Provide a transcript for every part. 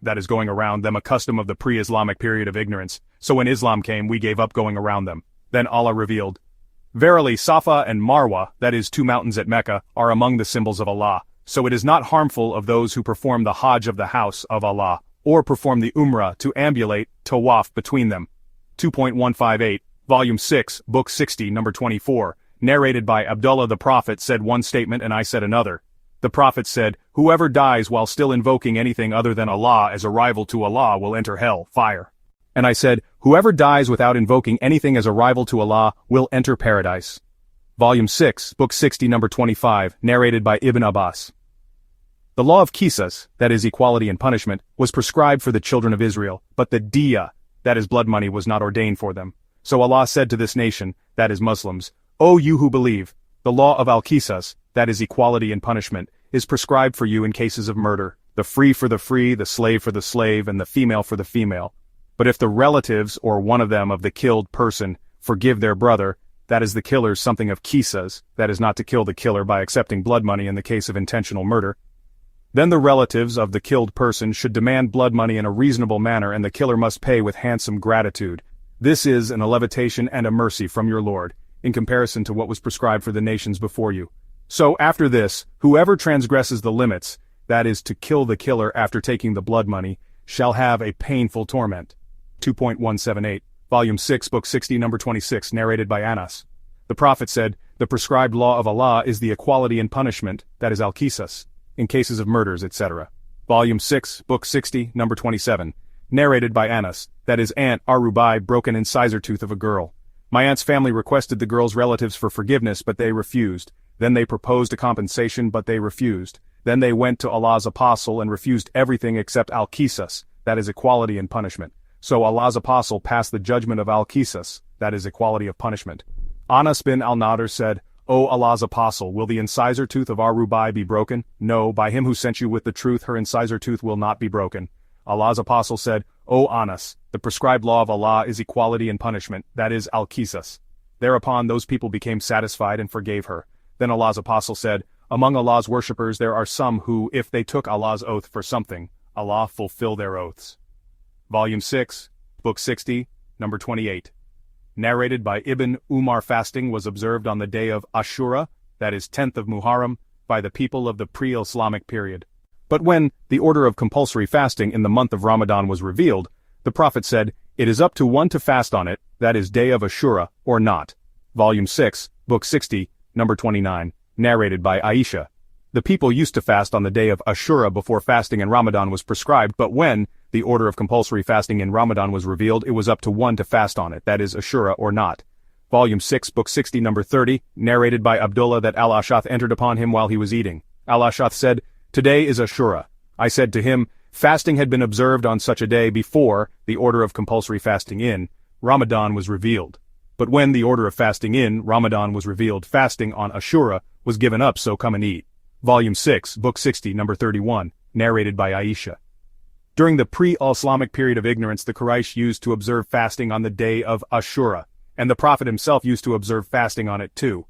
that is going around them, a custom of the pre-Islamic period of ignorance. So when Islam came, we gave up going around them. Then Allah revealed, "Verily Safa and Marwa, that is 2 mountains at Mecca, are among the symbols of Allah. So it is not harmful of those who perform the Hajj of the house of Allah, or perform the Umrah to ambulate, tawaf between them." 2.158, Volume 6, Book 60, Number 24, narrated by Abdullah. The Prophet said one statement and I said another. The Prophet said, "Whoever dies while still invoking anything other than Allah as a rival to Allah will enter hell, fire." And I said, "Whoever dies without invoking anything as a rival to Allah will enter paradise." Volume 6, Book 60, Number 25, narrated by Ibn Abbas. The law of Qisas, that is equality in punishment, was prescribed for the children of Israel, but the diya, that is blood money, was not ordained for them. So Allah said to this nation, that is Muslims, "O you who believe, the law of al-Qisas, that is equality in punishment, is prescribed for you in cases of murder, the free for the free, the slave for the slave, and the female for the female. But if the relatives or one of them of the killed person forgive their brother, that is the killer's something of Qisas, that is not to kill the killer by accepting blood money in the case of intentional murder, then the relatives of the killed person should demand blood money in a reasonable manner and the killer must pay with handsome gratitude. This is an levitation and a mercy from your Lord, in comparison to what was prescribed for the nations before you. So after this, whoever transgresses the limits, that is to kill the killer after taking the blood money, shall have a painful torment." 2.178, Volume 6, Book 60, Number 26, narrated by Anas. The Prophet said, "The prescribed law of Allah is the equality in punishment, that is al-Qisas, in cases of murders, etc." Volume 6, Book 60, Number 27, narrated by Anas, that his aunt Arubai broke an incisor tooth of a girl. My aunt's family requested the girl's relatives for forgiveness but they refused. Then they proposed a compensation but they refused. Then they went to Allah's apostle and refused everything except al-Qisas, that is equality in punishment. So Allah's apostle passed the judgment of al-Qisas, that is equality of punishment. Anas bin al-Nadir said, "O Allah's apostle, will the incisor tooth of Arubai be broken?" "No, by him who sent you with the truth her incisor tooth will not be broken." Allah's apostle said, "O Anas, the prescribed law of Allah is equality in punishment, that is al-Qisas." Thereupon those people became satisfied and forgave her. Then Allah's apostle said, "Among Allah's worshippers there are some who, if they took Allah's oath for something, Allah fulfill their oaths." Volume 6, Book 60, Number 28. Narrated by Ibn Umar. Fasting was observed on the day of Ashura, that is 10th of Muharram, by the people of the pre-Islamic period. But when the order of compulsory fasting in the month of Ramadan was revealed, the Prophet said, "It is up to one to fast on it, that is day of Ashura, or not." Volume 6, Book 60, Number 29, narrated by Aisha. The people used to fast on the day of Ashura before fasting in Ramadan was prescribed, but when the order of compulsory fasting in Ramadan was revealed, it was up to one to fast on it, that is Ashura or not. Volume 6, Book 60, Number 30, narrated by Abdullah that Al-Ash'ath entered upon him while he was eating. Al-Ash'ath said, "Today is Ashura." I said to him, "Fasting had been observed on such a day before the order of compulsory fasting in Ramadan was revealed. But when the order of fasting in Ramadan was revealed, fasting on Ashura was given up, so come and eat." Volume 6, Book 60, Number 31, narrated by Aisha. During the pre-Islamic period of ignorance, the Quraysh used to observe fasting on the day of Ashura, and the Prophet himself used to observe fasting on it too.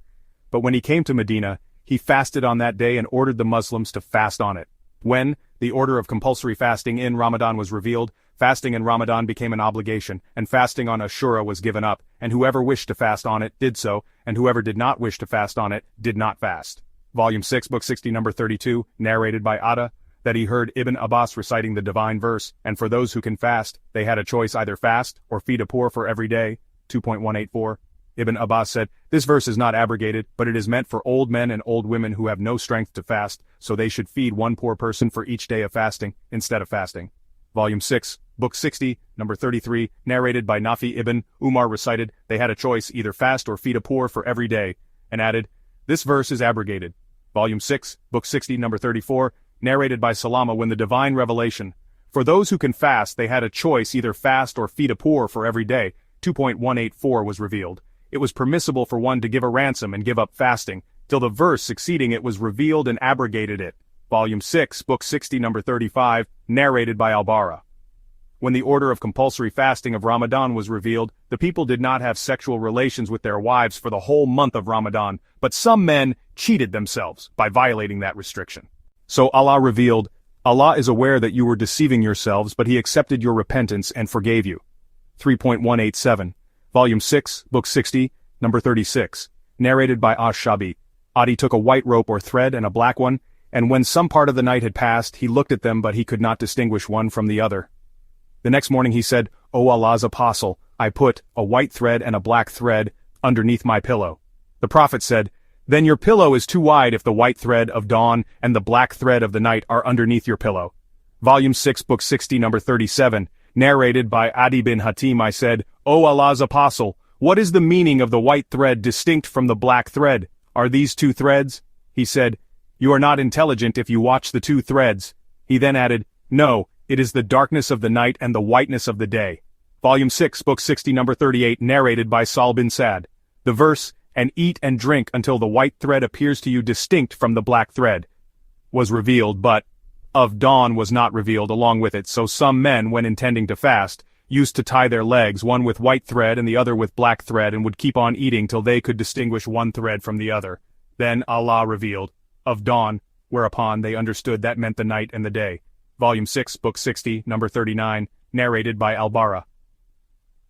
But when he came to Medina, he fasted on that day and ordered the Muslims to fast on it. When the order of compulsory fasting in Ramadan was revealed, fasting in Ramadan became an obligation, and fasting on Ashura was given up, and whoever wished to fast on it did so, and whoever did not wish to fast on it did not fast. Volume 6, Book 60, Number 32, narrated by Atta, that he heard Ibn Abbas reciting the divine verse, "And for those who can fast, they had a choice, either fast or feed a poor for every day." 2.184. Ibn Abbas said, "This verse is not abrogated, but it is meant for old men and old women who have no strength to fast, so they should feed one poor person for each day of fasting, instead of fasting." Volume 6, Book 60, Number 33, narrated by Nafi ibn Umar recited, "They had a choice, either fast or feed a poor for every day," and added, "This verse is abrogated." Volume 6, Book 60, Number 34, narrated by Salama, when the divine revelation, "For those who can fast, they had a choice, either fast or feed a poor for every day," 2.184 was revealed. It was permissible for one to give a ransom and give up fasting, till the verse succeeding it was revealed and abrogated it. Volume 6, Book 60, Number 35, narrated by Al-Bara. When the order of compulsory fasting of Ramadan was revealed, the people did not have sexual relations with their wives for the whole month of Ramadan, but some men cheated themselves by violating that restriction. So Allah revealed, Allah is aware that you were deceiving yourselves, but He accepted your repentance and forgave you. 3.187. Volume 6, Book 60, Number 36. Narrated by Ash-Shabi. Adi took a white rope or thread and a black one, and when some part of the night had passed, he looked at them but he could not distinguish one from the other. The next morning he said, "O Allah's apostle, I put a white thread and a black thread underneath my pillow." The Prophet said, "Then your pillow is too wide if the white thread of dawn and the black thread of the night are underneath your pillow." Volume 6, Book 60, Number 37. Narrated by Adi bin Hatim. I said, "O Allah's apostle, what is the meaning of the white thread distinct from the black thread? Are these two threads?" He said, "You are not intelligent if you watch the two threads." He then added, "No, it is the darkness of the night and the whiteness of the day." Volume 6, Book 60, Number 38. Narrated by Sahl bin Sa'd. The verse, "And eat and drink until the white thread appears to you distinct from the black thread," was revealed, but of dawn was not revealed along with it, so some men, when intending to fast, used to tie their legs, one with white thread and the other with black thread, and would keep on eating till they could distinguish one thread from the other. Then Allah revealed, "Of dawn," whereupon they understood that meant the night and the day. Volume 6, Book 60, Number 39, narrated by Al-Bara.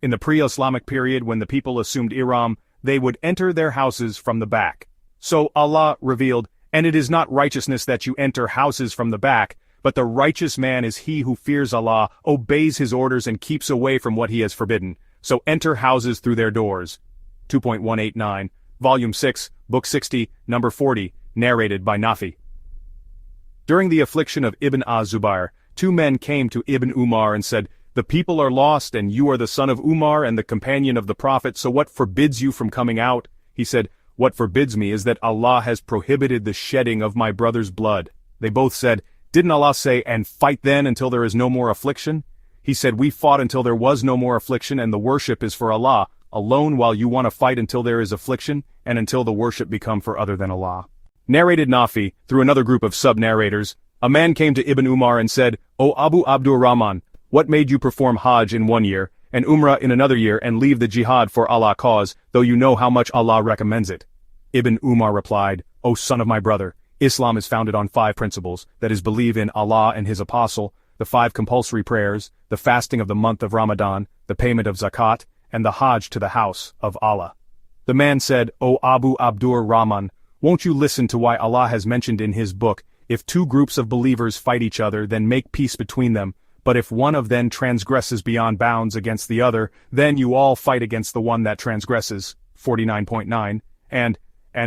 In the pre-Islamic period when the people assumed Ihram, they would enter their houses from the back. So Allah revealed, "And it is not righteousness that you enter houses from the back, but the righteous man is he who fears Allah, obeys His orders and keeps away from what He has forbidden. So enter houses through their doors." 2.189, Volume 6, Book 60, Number 40, narrated by Nafi. During the affliction of Ibn az-Zubayr, two men came to Ibn Umar and said, "The people are lost, and you are the son of Umar and the companion of the Prophet, so what forbids you from coming out?" He said, "What forbids me is that Allah has prohibited the shedding of my brother's blood." They both said, "Didn't Allah say, 'And fight then until there is no more affliction'?" He said, "We fought until there was no more affliction, and the worship is for Allah alone, while you want to fight until there is affliction, and until the worship become for other than Allah." Narrated Nafi, through another group of sub-narrators, a man came to Ibn Umar and said, "O Abu Abdur Rahman, what made you perform Hajj in one year, and Umrah in another year, and leave the jihad for Allah's cause, though you know how much Allah recommends it?" Ibn Umar replied, "O son of my brother, Islam is founded on 5 principles, that is, believe in Allah and His Apostle, the 5 compulsory prayers, the fasting of the month of Ramadan, the payment of zakat, and the Hajj to the house of Allah." The man said, "O Abu Abdur Rahman, won't you listen to why Allah has mentioned in His book, if two groups of believers fight each other, then make peace between them, but if one of them transgresses beyond bounds against the other, then you all fight against the one that transgresses, 49.9, and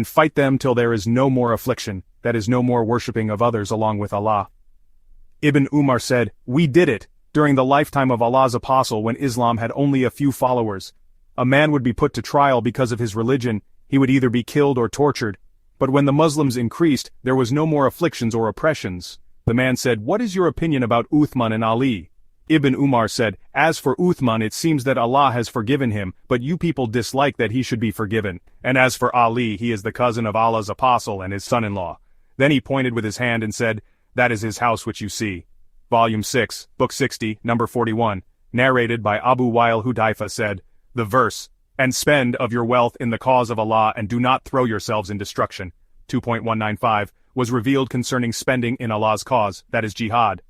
fight them till there is no more affliction, that is no more worshipping of others along with Allah." Ibn Umar said, "We did it, during the lifetime of Allah's apostle when Islam had only a few followers. A man would be put to trial because of his religion, he would either be killed or tortured. But when the Muslims increased, there was no more afflictions or oppressions." The man said, "What is your opinion about Uthman and Ali?" Ibn Umar said, "As for Uthman, it seems that Allah has forgiven him, but you people dislike that he should be forgiven. And as for Ali, he is the cousin of Allah's apostle and his son-in-law." Then he pointed with his hand and said, "That is his house which you see." Volume 6, Book 60, Number 41, narrated by Abu Wa'il Hudayfa said, the verse, "And spend of your wealth in the cause of Allah and do not throw yourselves in destruction," 2.195, was revealed concerning spending in Allah's cause, that is jihad.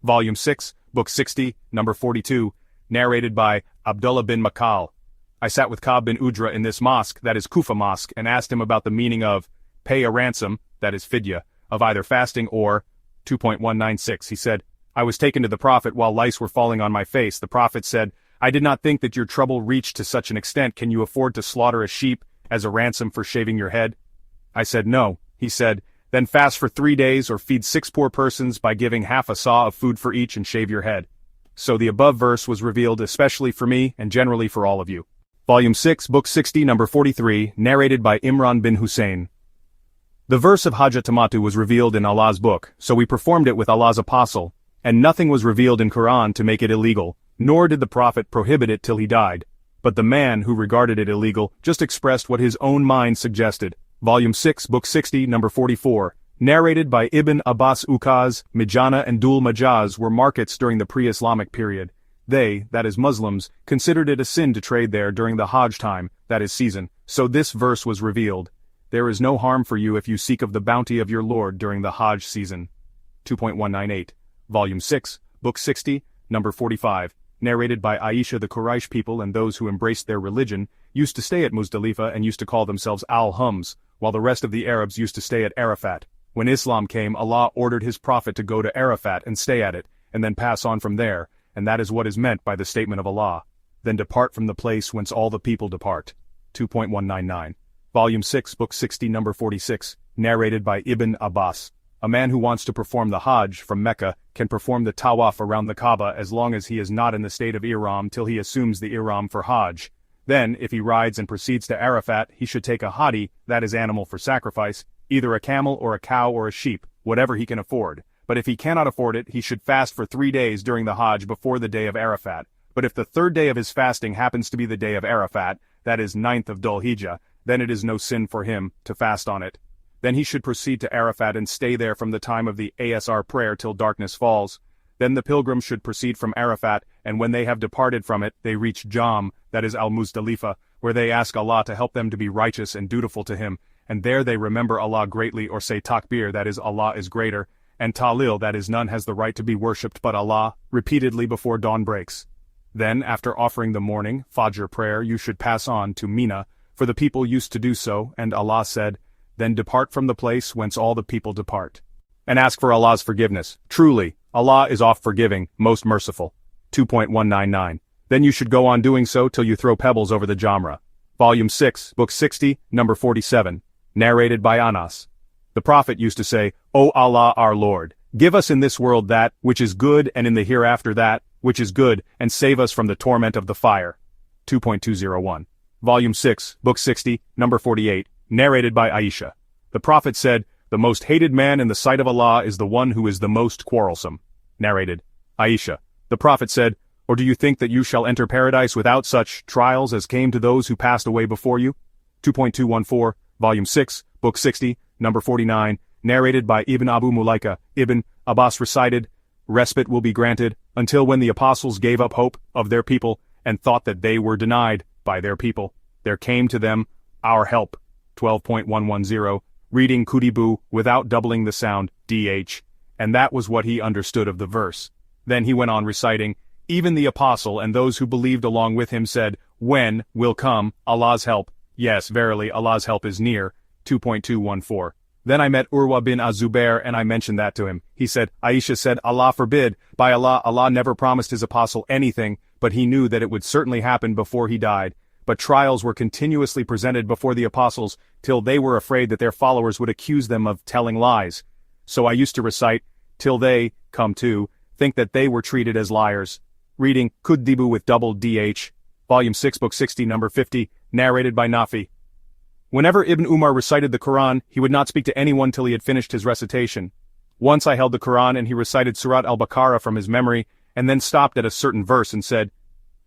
Volume 6, Book 60, Number 42, narrated by Abdullah bin Makal. I sat with Ka'b bin Ujra in this mosque, that is Kufa Mosque, and asked him about the meaning of pay a ransom, that is fidya, of either fasting or 2.196. He said, "I was taken to the Prophet while lice were falling on my face. The Prophet said, 'I did not think that your trouble reached to such an extent. Can you afford to slaughter a sheep as a ransom for shaving your head?' I said, 'No.' He said, 'Then fast for 3 days or feed 6 poor persons by giving half a saw of food for each and shave your head.' So the above verse was revealed especially for me and generally for all of you." Volume 6, Book 60, Number 43, narrated by Imran bin Hussein. The verse of Hajjat Tamatu was revealed in Allah's book, so we performed it with Allah's apostle, and nothing was revealed in Quran to make it illegal, nor did the Prophet prohibit it till he died. But the man who regarded it illegal just expressed what his own mind suggested. Volume 6, Book 60, Number 44, narrated by Ibn Abbas. Ukaz, Mijana and Dul Majaz were markets during the pre-Islamic period. They, that is Muslims, considered it a sin to trade there during the Hajj time, that is season, so this verse was revealed. "There is no harm for you if you seek of the bounty of your Lord during the Hajj season." 2.198, Volume 6, Book 60, Number 45, narrated by Aisha. The Quraysh people and those who embraced their religion used to stay at Muzdalifah and used to call themselves Al-Hums, while the rest of the Arabs used to stay at Arafat. When Islam came, Allah ordered His Prophet to go to Arafat and stay at it, and then pass on from there, and that is what is meant by the statement of Allah. Then depart from the place whence all the people depart. 2.199. Volume 6, Book 60, Number 46, narrated by Ibn Abbas. A man who wants to perform the Hajj from Mecca can perform the Tawaf around the Kaaba as long as he is not in the state of Ihram till he assumes the Ihram for Hajj. Then, if he rides and proceeds to Arafat, he should take a hadi, that is animal for sacrifice, either a camel or a cow or a sheep, whatever he can afford. But if he cannot afford it, he should fast for 3 days during the Hajj before the day of Arafat. But if the third day of his fasting happens to be the day of Arafat, that is 9th of Dhul Hijjah, then it is no sin for him to fast on it. Then he should proceed to Arafat and stay there from the time of the Asr prayer till darkness falls. Then the pilgrims should proceed from Arafat, and when they have departed from it, they reach Jam, that is Al-Muzdalifah, where they ask Allah to help them to be righteous and dutiful to Him, and there they remember Allah greatly or say Takbir, that is Allah is greater, and Ta'lil, that is none has the right to be worshipped but Allah, repeatedly before dawn breaks. Then, after offering the morning, Fajr prayer, you should pass on to Mina, for the people used to do so, and Allah said, Then depart from the place whence all the people depart. And ask for Allah's forgiveness. Truly, Allah is oft forgiving, most merciful. 2.199. Then you should go on doing so till you throw pebbles over the Jamra. Volume 6, Book 60, Number 47, narrated by Anas. The Prophet used to say, O Allah our Lord, give us in this world that which is good and in the hereafter that which is good, and save us from the torment of the fire. 2.201. Volume 6, Book 60, Number 48, narrated by Aisha. The Prophet said, The most hated man in the sight of Allah is the one who is the most quarrelsome. Narrated. Aisha. The Prophet said, Or do you think that you shall enter paradise without such trials as came to those who passed away before you? 2.214, Volume 6, Book 60, Number 49, narrated by Ibn Abu Mulaika. Ibn Abbas recited, Respite will be granted, until when the apostles gave up hope of their people, and thought that they were denied by their people, there came to them our help. 12.110, reading Kudibu without doubling the sound, dh, and that was what he understood of the verse. Then he went on reciting, Even the apostle and those who believed along with him said, When will come Allah's help? Yes, verily Allah's help is near. 2.214. Then I met Urwa bin Az-Zubair and I mentioned that to him. He said, Aisha said, Allah forbid, by Allah, Allah never promised his apostle anything, but he knew that it would certainly happen before he died. But trials were continuously presented before the apostles, till they were afraid that their followers would accuse them of telling lies. So I used to recite, till they, come to, think that they were treated as liars. Reading Kuddibu with double dh, Volume 6, Book 60, Number 50, narrated by Nafi. Whenever Ibn Umar recited the Quran, he would not speak to anyone till he had finished his recitation. Once I held the Quran and he recited Surat al-Baqarah from his memory, and then stopped at a certain verse and said,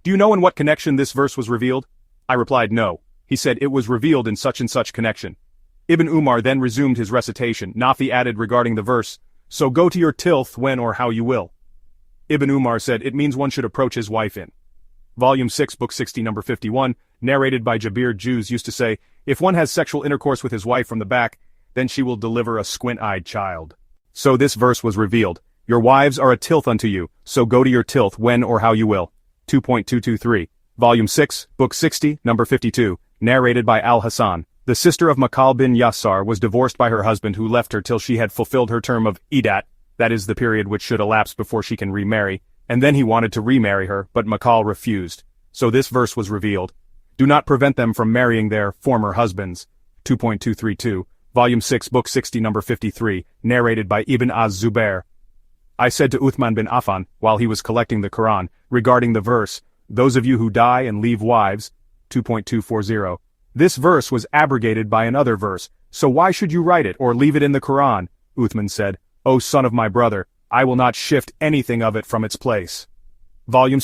Do you know in what connection this verse was revealed? I replied no. He said it was revealed in such and such connection. Ibn Umar then resumed his recitation. Nafi added regarding the verse, So go to your tilth when or how you will. Ibn Umar said it means one should approach his wife in. Volume 6, Book 60, Number 51, narrated by Jabir. Jews used to say, If one has sexual intercourse with his wife from the back, then she will deliver a squint-eyed child. So this verse was revealed. Your wives are a tilth unto you, so go to your tilth when or how you will. 2.223. Volume 6, Book 60, Number 52, narrated by Al-Hasan. The sister of Makal bin Yassar was divorced by her husband who left her till she had fulfilled her term of Idat, that is the period which should elapse before she can remarry, and then he wanted to remarry her, but Makal refused. So this verse was revealed. Do not prevent them from marrying their former husbands. 2.232, Volume 6, Book 60, Number 53, narrated by Ibn Az-Zubair. I said to Uthman bin Affan, while he was collecting the Quran, regarding the verse, Those of you who die and leave wives, 2.240. This verse was abrogated by another verse, so why should you write it or leave it in the Quran? Uthman said, O son of my brother, I will not shift anything of it from its place. Volume